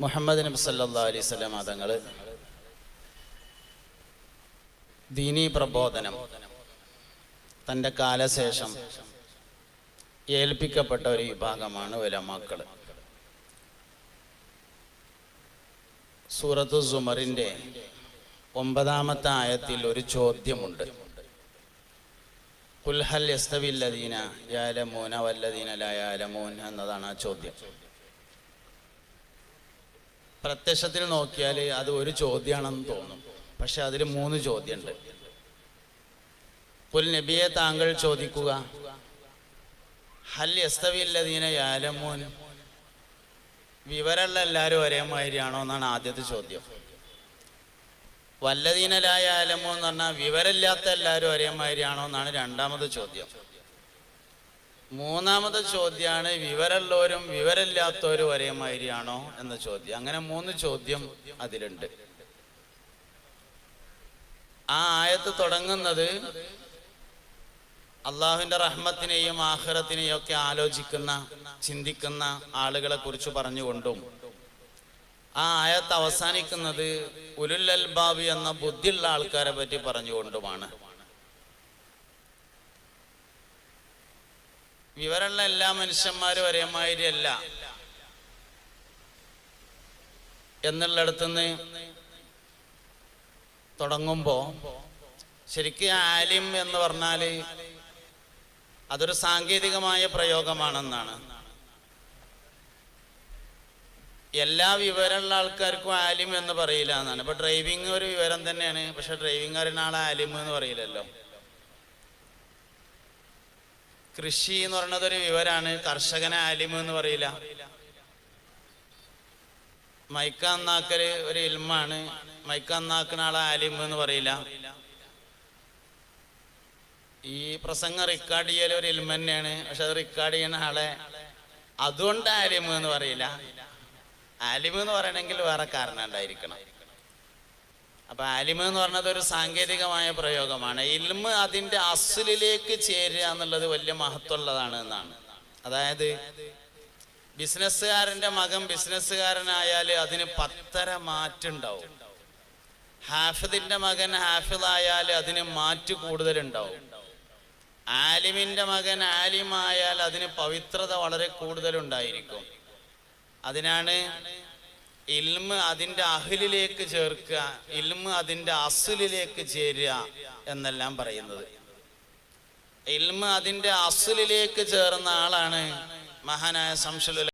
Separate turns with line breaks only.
മുഹമ്മദ് നബി സല്ലല്ലാഹു അലൈഹി വസല്ലം തങ്ങൾ ദീനീ പ്രബോധനം തൻ്റെ കാലശേഷം ഏൽപ്പിക്കപ്പെട്ട ഒരു വിഭാഗമാണ് ഉലമാക്കൾ. സൂറത്തു സുമറിൻ്റെ 9-ാമത്തെ ആയത്തിൽ ഒരു ചോദ്യമുണ്ട്. ഖുൽ ഹൽ യസ്തവിൽ ലദീന യഅലമൂന വല്ലദീന ലാ യഅലമൂൻ എന്നതാണ് ആ ചോദ്യം. പ്രത്യക്ഷത്തിൽ നോക്കിയാൽ അത് ഒരു ചോദ്യമാണെന്ന് തോന്നും, പക്ഷെ അതിൽ 3 ചോദ്യമുണ്ട്. ഖുൽ നബിയെ താങ്കൾ ചോദിക്കുക, ഹൽ യസ്തവിൽ ലദീന യഅലമൂൻ, വിവരമുള്ള എല്ലാവരും ഒരേ മാതിരിയാണോ എന്നാണ് ആദ്യത്തെ ചോദ്യം. വല്ലദീന ലാ യഅലമൂൻ എന്ന് പറഞ്ഞാൽ വിവരമില്ലാത്ത എല്ലാവരും ഒരേ മാതിരിയാണോ എന്നാണ് രണ്ടാമത്തെ ചോദ്യം. 3-ാമത്തെ ചോദ്യമാണ് വിവരമുള്ളവരും വിവരമില്ലാത്തവരും ഒരേ മാതിരിയാണോ എന്ന ചോദ്യം. അങ്ങനെ 3 ചോദ്യം അതിലുണ്ട്. ആ ആയത്ത് തുടങ്ങുന്നത് അള്ളാഹുവിൻ്റെ റഹ്മത്തിനെയും ആഖിറത്തിനെയും ഒക്കെ ആലോചിക്കുന്ന, ചിന്തിക്കുന്ന ആളുകളെ കുറിച്ച് പറഞ്ഞുകൊണ്ടും ആ ആയത്ത് അവസാനിക്കുന്നത് ഉലുൽ അൽബാബ് എന്ന ബുദ്ധിയുള്ള ആൾക്കാരെ പറ്റി പറഞ്ഞുകൊണ്ടുമാണ്. വിവരമുള്ള എല്ലാ മനുഷ്യന്മാരും ഒരേമാതിരിയല്ല എന്നുള്ളിടത്തുനിന്ന് തുടങ്ങുമ്പോൾ ശരിക്കും ആലിം എന്ന് പറഞ്ഞാൽ അതൊരു സാങ്കേതികമായ പ്രയോഗമാണെന്നാണ്. എല്ലാ വിവരമുള്ള ആൾക്കാർക്കും ആലിം എന്ന് പറയില്ല എന്നാണ്. ഇപ്പൊ ഡ്രൈവിംഗ് ഒരു വിവരം തന്നെയാണ്, പക്ഷെ ഡ്രൈവിംഗ് അറിയുന്ന ആളെ ആലിം എന്ന് പറയില്ലല്ലോ. കൃഷി എന്ന് പറയുന്നത് ഒരു വിവരാണ്, കർഷകനെ ആലിം എന്ന് പറയില്ല. മൈക്ക നന്നാക്കല് ഒരു ഇൽമാണ്, മൈക്ക നന്നാക്കുന്ന ആളെ ആലിം എന്ന് പറയില്ല. ഈ പ്രസംഗം റെക്കോർഡ് ചെയ്യൽ ഒരു ഇൽമ തന്നെയാണ്, പക്ഷെ അത് റെക്കോർഡ് ചെയ്യുന്ന ആളെ അതുകൊണ്ട് ആലിം എന്ന് പറയില്ല. ആലിം എന്ന് പറയണമെങ്കിൽ വേറെ കാരണം ഉണ്ടായിരിക്കണം. അപ്പൊ ആലിം എന്ന് പറഞ്ഞത് ഒരു സാങ്കേതികമായ പ്രയോഗമാണ്. ഇൽമ് അതിൻ്റെ അസ്ലിലേക്ക് ചേരുക എന്നുള്ളത് വലിയ മഹത്വമുള്ളതാണ് എന്നാണ്. അതായത് ബിസിനസ്സുകാരൻ്റെ മകൻ ബിസിനസ്സുകാരനായാൽ അതിന് 10 മാറ്റുണ്ടാവും. ഹാഫിദിന്റെ മകൻ ഹാഫിദായാൽ അതിന് മാറ്റ് കൂടുതലുണ്ടാവും. ആലിമിന്റെ മകൻ ആലിമായാൽ അതിന് പവിത്രത വളരെ കൂടുതലുണ്ടായിരിക്കും. അതിനാണ് ഇൽമ് അതിൻ്റെ അഹ്ലിലേക്ക് ചേർക്കുക, ഇൽമ് അതിൻ്റെ അസ്ലിലേക്ക് ചേരുക എന്നെല്ലാം പറയുന്നത്. ഇൽമ് അതിൻ്റെ അസ്ലിലേക്ക് ചേർന്ന ആളാണ് മഹാനായ ശംസുൽ